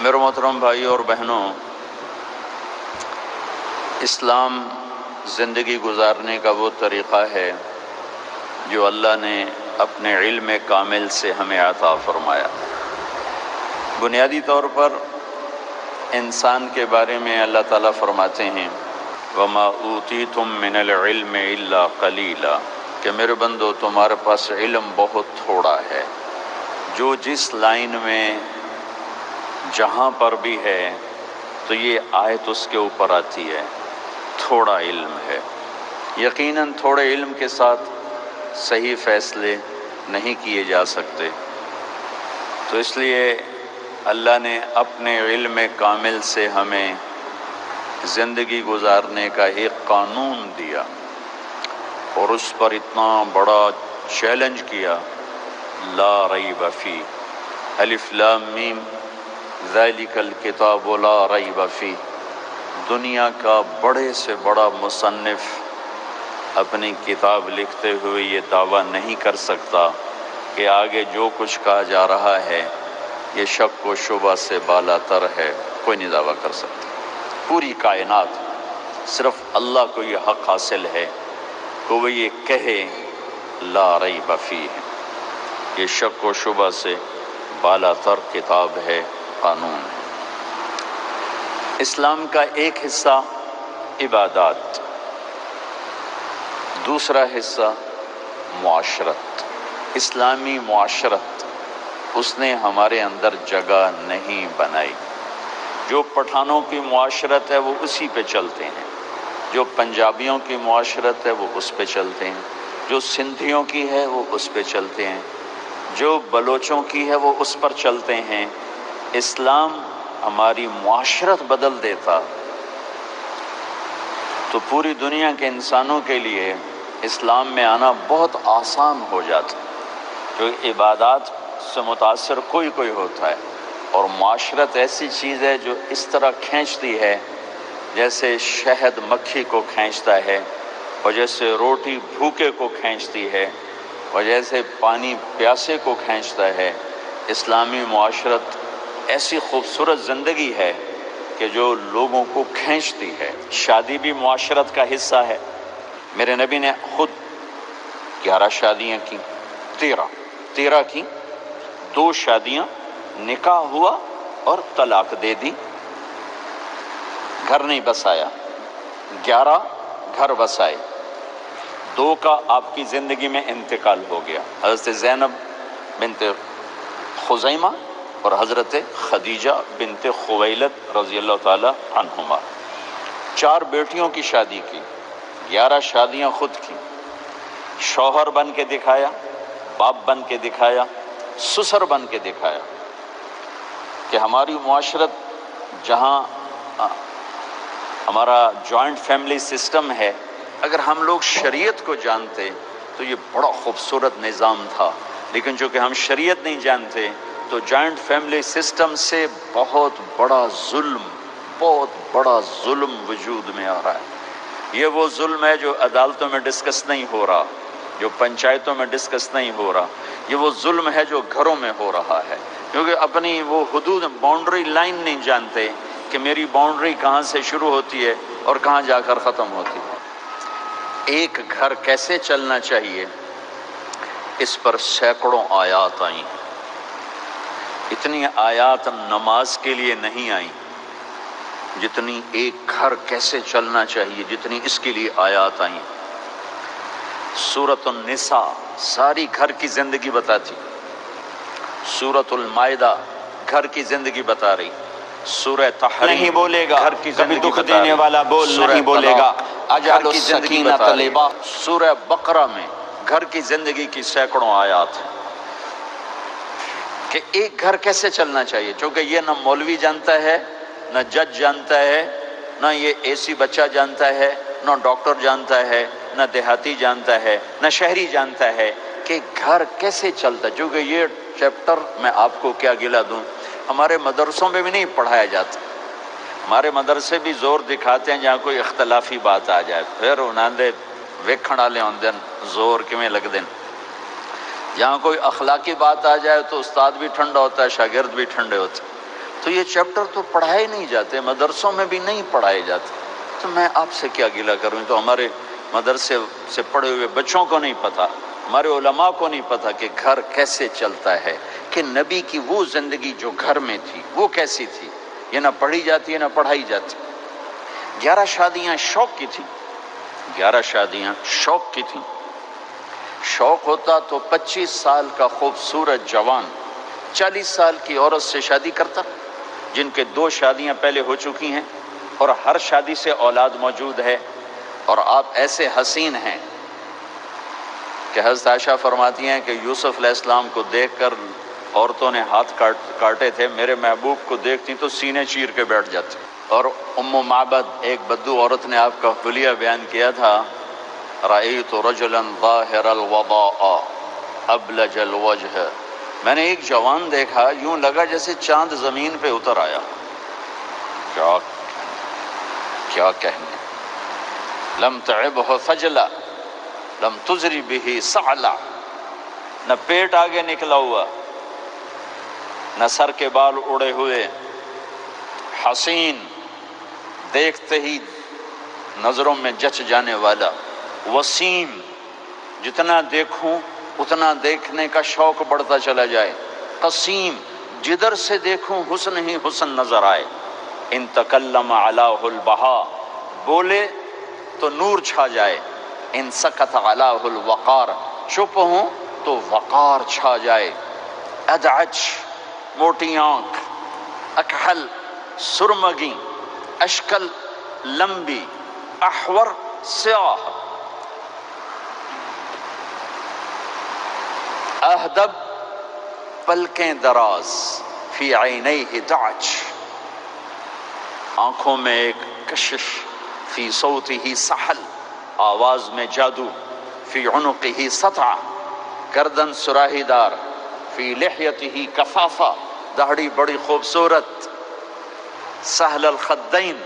میرے محترم بھائی اور بہنوں، اسلام زندگی گزارنے کا وہ طریقہ ہے جو اللہ نے اپنے علم کامل سے ہمیں عطا فرمایا۔ بنیادی طور پر انسان کے بارے میں اللہ تعالیٰ فرماتے ہیں وَمَا أُوتِيتُم مِّنَ الْعِلْمِ إِلَّا قَلِيلًا، کہ میرے بندو تمہارے پاس علم بہت تھوڑا ہے۔ جو جس لائن میں جہاں پر بھی ہے تو یہ آیت اس کے اوپر آتی ہے، تھوڑا علم ہے۔ یقیناً تھوڑے علم کے ساتھ صحیح فیصلے نہیں کیے جا سکتے، تو اس لیے اللہ نے اپنے علم کامل سے ہمیں زندگی گزارنے کا ایک قانون دیا اور اس پر اتنا بڑا چیلنج کیا، لا ریب فیہ، الف لام میم ذالک الکتاب لا ریب فیہ۔ دنیا کا بڑے سے بڑا مصنف اپنی کتاب لکھتے ہوئے یہ دعویٰ نہیں کر سکتا کہ آگے جو کچھ کہا جا رہا ہے یہ شک و شبہ سے بالا تر ہے، کوئی نہیں دعویٰ کر سکتا۔ پوری کائنات صرف اللہ کو یہ حق حاصل ہے کہ وہ یہ کہے لا ریب فیہ، یہ شک و شبہ سے بالا تر کتاب ہے، قانون ہے۔ اسلام کا ایک حصہ عبادات، دوسرا حصہ معاشرت، اسلامی معاشرت اس نے ہمارے اندر جگہ نہیں بنائی۔ جو پٹھانوں کی معاشرت ہے وہ اسی پہ چلتے ہیں، جو پنجابیوں کی معاشرت ہے وہ اس پہ چلتے ہیں، جو سندھیوں کی ہے وہ اس پہ چلتے ہیں، جو بلوچوں کی ہے وہ اس پر چلتے ہیں۔ اسلام ہماری معاشرت بدل دیتا تو پوری دنیا کے انسانوں کے لیے اسلام میں آنا بہت آسان ہو جاتا، کیونکہ عبادات سے متاثر کوئی کوئی ہوتا ہے، اور معاشرت ایسی چیز ہے جو اس طرح کھینچتی ہے جیسے شہد مکھی کو کھینچتا ہے، اور جیسے روٹی بھوکے کو کھینچتی ہے، اور جیسے پانی پیاسے کو کھینچتا ہے۔ اسلامی معاشرت ایسی خوبصورت زندگی ہے کہ جو لوگوں کو کھینچتی ہے۔ شادی بھی معاشرت کا حصہ ہے۔ میرے نبی نے خود 11 شادیاں کی، 13 کی، 2 شادیاں نکاح ہوا اور طلاق دے دی، گھر نہیں بسایا، 11 گھر بسائے، 2 کا آپ کی زندگی میں انتقال ہو گیا، حضرت زینب بنت خزیمہ اور حضرت خدیجہ بنت خویلد رضی اللہ تعالی عنہما۔ 4 بیٹیوں کی شادی کی، 11 شادیاں خود کی، شوہر بن کے دکھایا، باپ بن کے دکھایا، سسر بن کے دکھایا کہ ہماری معاشرت جہاں ہمارا جوائنٹ فیملی سسٹم ہے، اگر ہم لوگ شریعت کو جانتے تو یہ بڑا خوبصورت نظام تھا، لیکن چونکہ ہم شریعت نہیں جانتے تو جوائنٹ فیملی سسٹم سے بہت بڑا ظلم وجود میں آ رہا ہے۔ یہ وہ ظلم ہے جو عدالتوں میں ڈسکس نہیں ہو رہا، جو پنچایتوں میں ڈسکس نہیں ہو رہا، یہ وہ ظلم ہے جو گھروں میں ہو رہا ہے، کیونکہ اپنی وہ حدود باؤنڈری لائن نہیں جانتے کہ میری باؤنڈری کہاں سے شروع ہوتی ہے اور کہاں جا کر ختم ہوتی ہے۔ ایک گھر کیسے چلنا چاہیے اس پر سینکڑوں آیات آئیں۔ اتنی آیات نماز کے لیے نہیں آئیں جتنی ایک گھر کیسے چلنا چاہیے، جتنی اس کے لیے آیات آئیں۔ سورۃ النساء ساری گھر کی زندگی بتاتی، سورۃ المائدہ گھر کی زندگی بتا رہی، سورہ تحریم نہیں بولے گا، گھر کی کبھی زندگی دکھ بتا دینے رہی، والا بول سورہ نہیں بولے گا، گھر کی زندگی السکینۃ بتا رہی، لباس۔ سورہ بقرہ میں گھر کی زندگی کی سینکڑوں آیات ہیں کہ ایک گھر کیسے چلنا چاہیے، چونکہ یہ نہ مولوی جانتا ہے، نہ جج جانتا ہے، نہ یہ اے سی بچہ جانتا ہے، نہ ڈاکٹر جانتا ہے، نہ دیہاتی جانتا ہے، نہ شہری جانتا ہے کہ گھر کیسے چلتا ہے۔ چونکہ یہ چیپٹر میں آپ کو کیا گلا دوں، ہمارے مدرسوں میں بھی نہیں پڑھایا جاتا۔ ہمارے مدرسے بھی زور دکھاتے ہیں جہاں کوئی اختلافی بات آ جائے، پھر انہاں دے ویکھن والے ہوندے زور کیویں لگدے۔ جہاں کوئی اخلاقی بات آ جائے تو استاد بھی ٹھنڈا ہوتا ہے، شاگرد بھی ٹھنڈے ہوتے ہیں۔ تو تو یہ چیپٹر تو پڑھائے نہیں جاتے، مدرسوں میں بھی نہیں پڑھائے جاتے، تو میں آپ سے کیا گلہ کروں؟ تو ہمارے مدرسے سے پڑھے ہوئے بچوں کو نہیں پتہ، ہمارے علماء کو نہیں پتہ کہ گھر کیسے چلتا ہے، کہ نبی کی وہ زندگی جو گھر میں تھی وہ کیسی تھی، یہ نہ پڑھی جاتی ہے نہ پڑھائی جاتی۔ 11 شادیاں شوق کی تھیں، 11 شادیاں شوق کی تھیں۔ شوق ہوتا تو 25 سال کا خوبصورت جوان 40 سال کی عورت سے شادی کرتا، جن کے 2 شادیاں پہلے ہو چکی ہیں اور ہر شادی سے اولاد موجود ہے، اور آپ ایسے حسین ہیں کہ حضرت عائشہ فرماتی ہیں کہ یوسف علیہ السلام کو دیکھ کر عورتوں نے ہاتھ کاٹے تھے، میرے محبوب کو دیکھتی تو سینے چیر کے بیٹھ جاتے۔ اور ام معبد ایک بدو عورت نے آپ کا حلیہ بیان کیا تھا، رأیت رجلا ظاہر الوضاء ابلج الوجہ، میں نے ایک جوان دیکھا یوں لگا جیسے چاند زمین پہ اتر آیا۔ کیا کہنے، لم تعبہ سجلا لم تزری بہ سعلا، نہ پیٹ آگے نکلا ہوا نہ سر کے بال اڑے ہوئے، حسین دیکھتے ہی نظروں میں جچ جانے والا، وسیم جتنا دیکھوں اتنا دیکھنے کا شوق بڑھتا چلا جائے، قسیم جدھر سے دیکھوں حسن ہی حسن نظر آئے، ان تکلم علیہ البہا، بولے تو نور چھا جائے، ان سکت علیہ الوقار، چپ ہوں تو وقار چھا جائے، ادعج موٹی آنکھ، اکحل سرمگی، اشکل لمبی، احور سیاہ، اہدب پلکیں دراز، فی عینیہ دعج، آنکھوں میں ایک کشش، فی صوتہ سحل، آواز میں جادو، فی عنقہ سطع، گردن سراہی دار، فی لحیتہ کفافہ، داڑھی بڑی خوبصورت، سہل الخدین،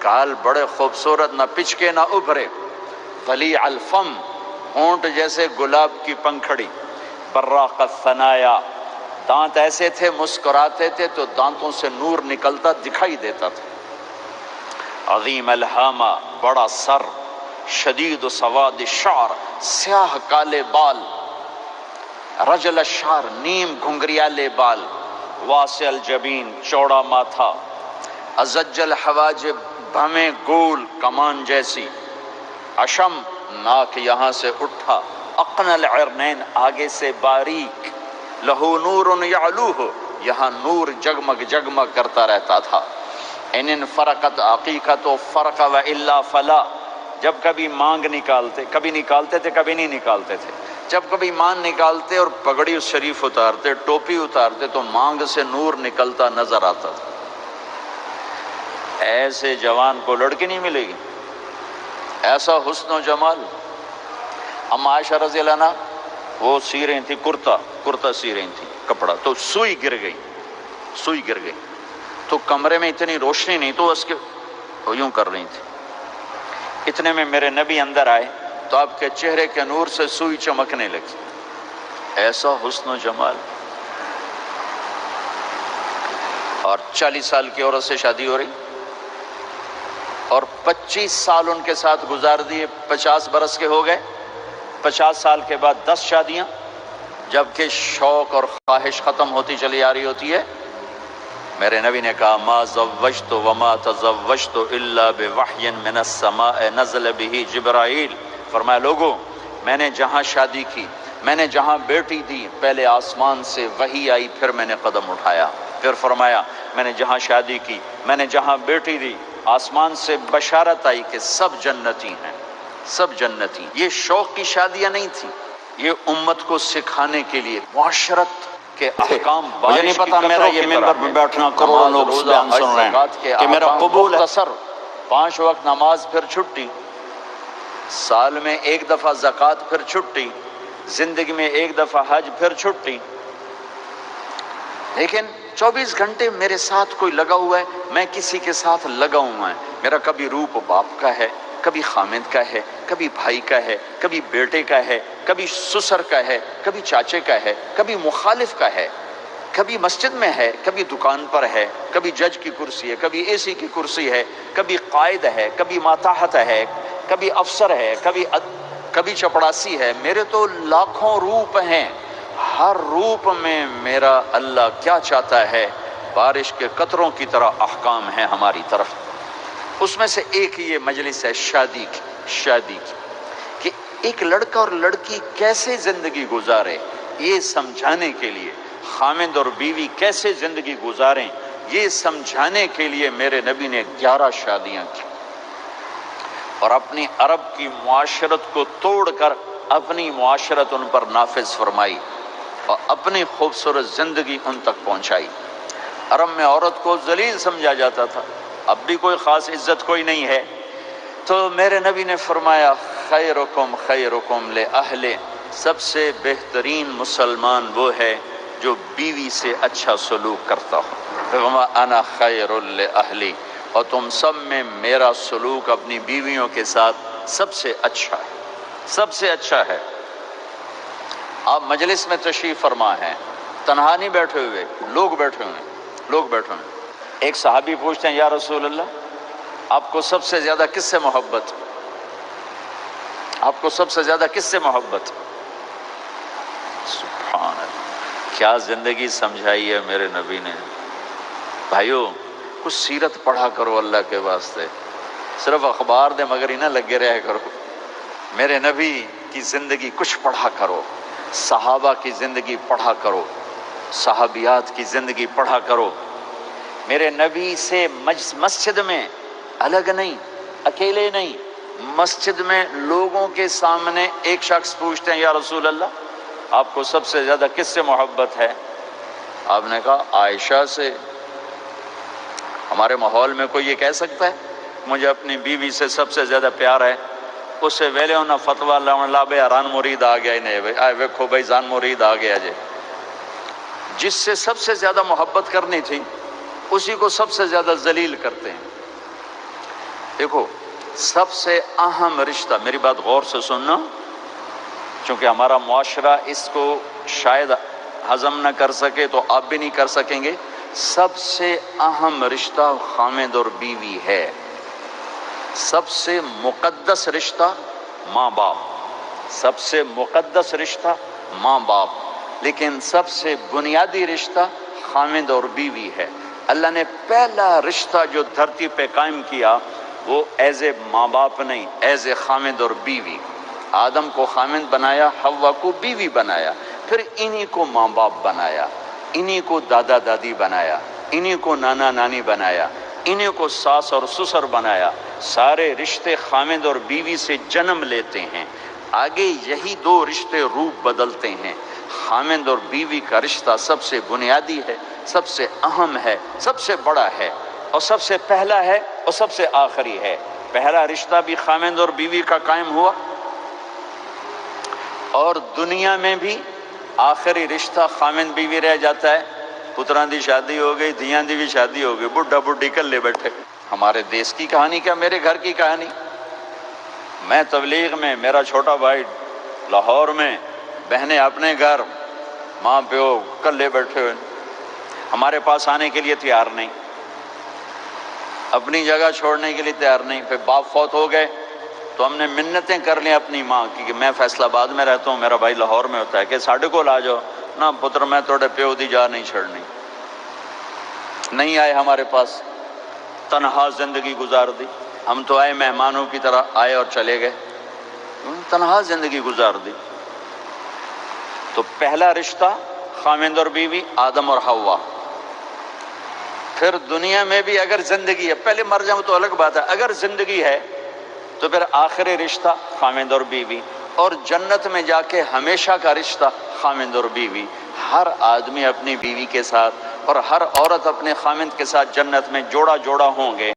گال بڑے خوبصورت، نہ پچکے نہ ابھرے، ولیع الفم، ہونٹ جیسے گلاب کی پنکھڑی، براق الثنایا، دانت ایسے تھے مسکراتے تھے تو دانتوں سے نور نکلتا دکھائی دیتا تھا، عظیم الہامہ، بڑا سر، شدید سواد الشعر، سیاہ کالے بال، رجل الشعر، نیم گھنگریالے بال، واسع الجبین، چوڑا ماتھا، ازج الحواجب، بھمیں گول کمان جیسی، اشم، ناک یہاں سے اٹھا، اقن العرنین، آگے سے باریک، لہو نور یعلوہ، یہاں نور جگمگ جگمگ کرتا رہتا تھا، ان فرقت عقیقت و فرق و الا فلا، جب کبھی مانگ نکالتے، کبھی نکالتے تھے کبھی نہیں نکالتے تھے، جب کبھی مانگ نکالتے اور پگڑی شریف اتارتے، ٹوپی اتارتے تو مانگ سے نور نکلتا نظر آتا تھا۔ ایسے جوان کو لڑکی نہیں ملے گی، ایسا حسن و جمال۔ ام عائشہ رضی اللہ عنہ وہ سی رہی تھی کرتا سی رہی تھی کپڑا، تو سوئی گر گئی تو کمرے میں اتنی روشنی نہیں تو اس کے یوں کر رہی تھی، اتنے میں میرے نبی اندر آئے تو آپ کے چہرے کے نور سے سوئی چمکنے لگی، ایسا حسن و جمال۔ اور 40 سال کی عورت سے شادی ہو رہی اور 25 سال ان کے ساتھ گزار دیے، 50 برس کے ہو گئے، 50 سال کے بعد 10 شادیاں، جبکہ شوق اور خواہش ختم ہوتی چلی آ رہی ہوتی ہے۔ میرے نبی نے کہا ما زوجت وما تزوجت الا بوحی من السماء نزل به جبرائیل، فرمایا لوگوں میں نے جہاں شادی کی، میں نے جہاں بیٹی دی، پہلے آسمان سے وحی آئی پھر میں نے قدم اٹھایا، پھر فرمایا میں نے جہاں شادی کی، میں نے جہاں بیٹی دی، آسمان سے بشارت آئی کہ سب جنتی ہیں، سب جنتی۔ یہ شوق کی شادیاں نہیں تھیں، یہ امت کو سکھانے کے لیے معاشرت کے احکام۔ مجھے نہیں پتا میرا یہ ممبر پہ بیٹھنا کروڑوں لوگ بیان سن رہے ہیں کہ میرا قبول ہے۔ 5 وقت نماز پھر چھٹی، سال میں 1 دفعہ زکوٰۃ پھر چھٹی، زندگی میں 1 دفعہ حج پھر چھٹی، لیکن 24 گھنٹے میرے ساتھ کوئی لگا ہوا ہے، میں کسی کے ساتھ لگا ہوا ہے، میرا کبھی روپ باپ کا ہے، کبھی خامد کا ہے، کبھی بھائی کا ہے، کبھی بیٹے کا ہے، کبھی سسر کا ہے، کبھی چاچے کا ہے، کبھی مخالف کا ہے، کبھی مسجد میں ہے، کبھی دکان پر ہے، کبھی جج کی کرسی ہے، کبھی اے سی کی کرسی ہے، کبھی قائد ہے، کبھی ماتحت ہے، کبھی افسر ہے، کبھی چپڑاسی ہے۔ میرے تو لاکھوں روپ ہیں، ہر روپ میں میرا اللہ کیا چاہتا ہے؟ بارش کے قطروں کی طرح احکام ہیں ہماری طرف۔ اس میں سے ایک یہ مجلس ہے شادی کی کہ ایک لڑکا اور لڑکی کیسے زندگی گزارے، یہ سمجھانے کے لیے، خامند اور بیوی کیسے زندگی گزاریں یہ سمجھانے کے لیے میرے نبی نے 11 شادیاں کی، اور اپنی عرب کی معاشرت کو توڑ کر اپنی معاشرت ان پر نافذ فرمائی اور اپنی خوبصورت زندگی ان تک پہنچائی۔ عرب میں عورت کو ذلیل سمجھا جاتا تھا، اب بھی کوئی خاص عزت کوئی نہیں ہے، تو میرے نبی نے فرمایا خیرکم خیرکم لأہلہ، سب سے بہترین مسلمان وہ ہے جو بیوی سے اچھا سلوک کرتا ہو۔ وما انا خیر لأہلی، اور تم سب میں میرا سلوک اپنی بیویوں کے ساتھ سب سے اچھا ہے، سب سے اچھا ہے۔ آپ مجلس میں تشریف فرما ہیں، تنہا نہیں بیٹھے ہوئے، لوگ بیٹھے ہوئے ہیں۔ ایک صحابی پوچھتے ہیں یا رسول اللہ آپ کو سب سے زیادہ کس سے محبت؟ آپ کو سب سے زیادہ کس سے محبت؟ سبحان اللہ، کیا زندگی سمجھائی ہے میرے نبی نے۔ بھائیو کچھ سیرت پڑھا کرو اللہ کے واسطے، صرف اخبار دے مگر ہی نہ لگے رہا کرو، میرے نبی کی زندگی کچھ پڑھا کرو، صحابہ کی زندگی پڑھا کرو، صحابیات کی زندگی پڑھا کرو۔ میرے نبی سے مسجد میں الگ نہیں، اکیلے نہیں، مسجد میں لوگوں کے سامنے ایک شخص پوچھتے ہیں یا رسول اللہ آپ کو سب سے زیادہ کس سے محبت ہے؟ آپ نے کہا عائشہ سے۔ ہمارے ماحول میں کوئی یہ کہہ سکتا ہے مجھے اپنی بیوی سے سب سے زیادہ پیار ہے؟ اس سے ویلے ہونا فتویٰ لا بے ران مرید آ گیا نہیں آئے ویکھو بھائی زان مرید آ گیا جے۔ جس سے سب سے زیادہ محبت کرنی تھی اسی کو سب سے زیادہ ذلیل کرتے ہیں۔ دیکھو سب سے اہم رشتہ، میری بات غور سے سننا چونکہ ہمارا معاشرہ اس کو شاید ہضم نہ کر سکے تو آپ بھی نہیں کر سکیں گے، سب سے اہم رشتہ خامد اور بیوی ہے، سب سے مقدس رشتہ ماں باپ، سب سے مقدس رشتہ ماں باپ، لیکن سب سے بنیادی رشتہ خامد اور بیوی ہے۔ اللہ نے پہلا رشتہ جو دھرتی پہ قائم کیا وہ ایز اے ماں باپ نہیں، ایز اے خامد اور بیوی۔ آدم کو خامد بنایا، حوا کو بیوی بنایا، پھر انہی کو ماں باپ بنایا، انہی کو دادا دادی بنایا، انہی کو نانا نانی بنایا، انہی کو ساس اور سسر بنایا۔ سارے رشتے خامد اور بیوی سے جنم لیتے ہیں، آگے یہی دو رشتے روپ بدلتے ہیں۔ خامد اور بیوی کا رشتہ سب سے بنیادی ہے، سب سے اہم ہے، سب سے بڑا ہے، اور سب سے پہلا ہے اور سب سے آخری ہے۔ پہلا رشتہ بھی خامد اور بیوی کا قائم ہوا، اور دنیا میں بھی آخری رشتہ خامد بیوی رہ جاتا ہے۔ پتران دی شادی ہو گئی، دھیان دی بھی شادی ہو گئی، بڈھا بڈھی کلے بیٹھے۔ ہمارے دیس کی کہانی کیا، میرے گھر کی کہانی۔ میں تبلیغ میں، میرا چھوٹا بھائی لاہور میں، بہنیں اپنے گھر، ماں پیو کلے بیٹھے ہوئے، ہمارے پاس آنے کے لیے تیار نہیں، اپنی جگہ چھوڑنے کے لیے تیار نہیں۔ پھر باپ فوت ہو گئے تو ہم نے منتیں کر لیں اپنی ماں کی کہ میں فیصل آباد میں رہتا ہوں، میرا بھائی لاہور میں ہوتا ہے، کہ ساڈے کو لا جاؤ نہ پتر، میں توڑے پیو دی جا نہیں چھڑنی۔ نہیں آئے ہمارے پاس، تنہا زندگی گزار دی۔ ہم تو آئے مہمانوں کی طرح آئے اور چلے گئے، تنہا زندگی گزار دی۔ تو پہلا رشتہ خامد اور بیوی، آدم اور حوا۔ پھر دنیا میں بھی اگر زندگی ہے، پہلے مر جاؤں تو الگ بات ہے، اگر زندگی ہے تو پھر آخری رشتہ خامد اور بیوی، اور جنت میں جا کے ہمیشہ کا رشتہ خامد اور بیوی۔ ہر آدمی اپنی بیوی کے ساتھ اور ہر عورت اپنے خامد کے ساتھ جنت میں جوڑا جوڑا ہوں گے۔